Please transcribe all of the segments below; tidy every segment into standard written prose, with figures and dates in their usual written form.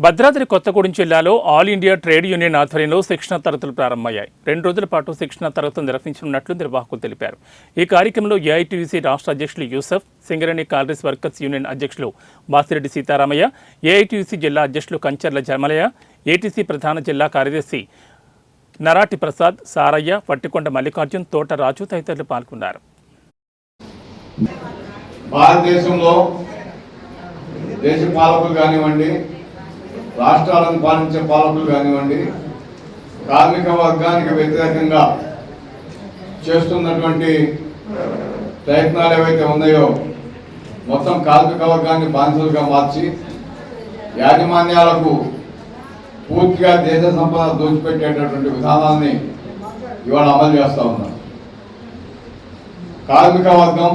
భద్రాద్రి కొత్తగూడెం జిల్లాలో all India trade union ఆధ్వర్యంలో శిక్షణ తరగతులు ప్రారంభమయ్యాయి. 2 రోజుల పాటు శిక్షణ తరగతులు నిర్వహించనున్నట్లు నిర్వాహకులు తెలిపారు. ఈ కార్యక్రమంలో ఏఐటీయూసీ రాష్ట్ర అధ్యక్షులు Yusuf, Singareni collieries workers union అధ్యక్షులు బాసిరెడ్డి సీతారామయ్య, ఏఐటీయూసీ జిల్లా అధ్యక్షులు కంచర్ల జమలయ్య, ఏటీసీ ప్రధాన జిల్లా కార్యదర్శి నరాటి ప్రసాద్, సారయ్య, పట్టికొండ మల్లికార్జున్, తోట రాజు తదితరులు పాల్గొన్నారు. భారతదేశంలో దేశ పాలకులు కానివ్వండి, రాష్ట్రాలను పాలించే పాలకులు కానివ్వండి, కార్మిక వర్గానికి వ్యతిరేకంగా చేస్తున్నటువంటి ప్రయత్నాలు ఏవైతే ఉన్నాయో మొత్తం కార్మిక వర్గాన్ని బానిసలుగా మార్చి యాజమాన్యాలకు పూర్తిగా దేశ సంపద దోచిపెట్టేటటువంటి విధానాన్ని ఇవాళ అమలు చేస్తూ ఉన్నారు. కార్మిక వర్గం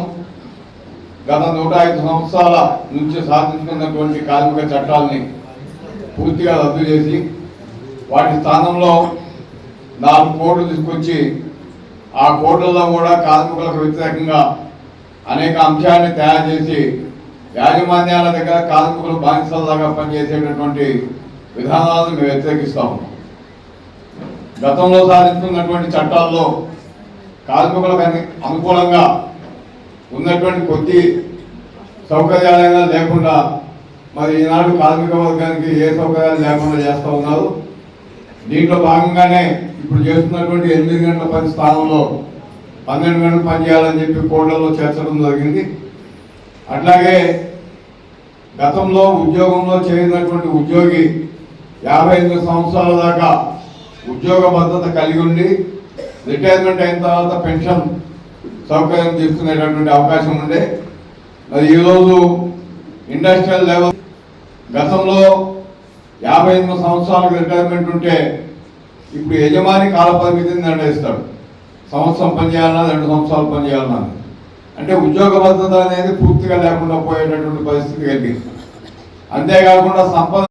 గత 105 సంవత్సరాల నుంచి సాధించుకున్నటువంటి కార్మిక చట్టాలని పూర్తిగా రద్దు చేసి వాటి స్థానంలో 4 కోడ్లు తీసుకొచ్చి ఆ కోడ్లలో కూడా కార్మికులకు వ్యతిరేకంగా అనేక అంశాన్ని తయారు చేసి యాజమాన్యాల దగ్గర కార్మికులు బానిసలలాగా పనిచేసేటటువంటి విధానాలను మేము వ్యతిరేకిస్తా ఉన్నాం. గతంలో సాధించుకున్నటువంటి చట్టాల్లో కార్మికులకు అనుకూలంగా ఉన్నటువంటి కొద్ది సౌకర్యాలైనా లేకుండా మరి ఈనాడు కార్మిక వర్గానికి ఏ సౌకర్యాలు లేకుండా చేస్తూ ఉన్నారు. దీంట్లో భాగంగానే ఇప్పుడు చేస్తున్నటువంటి 8 గంటల పని స్థానంలో 12 గంటలు పనిచేయాలని చెప్పి కోడ్లలో చేర్చడం జరిగింది. అట్లాగే గతంలో ఉద్యోగంలో చేరినటువంటి ఉద్యోగి 58 సంవత్సరాల దాకా ఉద్యోగ భద్రత కలిగి ఉండి రిటైర్మెంట్ అయిన తర్వాత పెన్షన్ సౌకర్యం తీసుకునేటటువంటి అవకాశం ఉండే. మరి ఈరోజు ఇండస్ట్రియల్ లెవెల్ గతంలో 58 సంవత్సరాలకు రిటైర్మెంట్ ఉంటే ఇప్పుడు యజమాని కాల పరిమితిని నిర్ణయిస్తాడు. సంవత్సరం పనిచేయాలన్నా 2 సంవత్సరాలు పనిచేయాలన్నా. అంటే ఉద్యోగ భద్రత అనేది పూర్తిగా లేకుండా పోయేటటువంటి పరిస్థితి కలిగింది. అంతేకాకుండా సంపద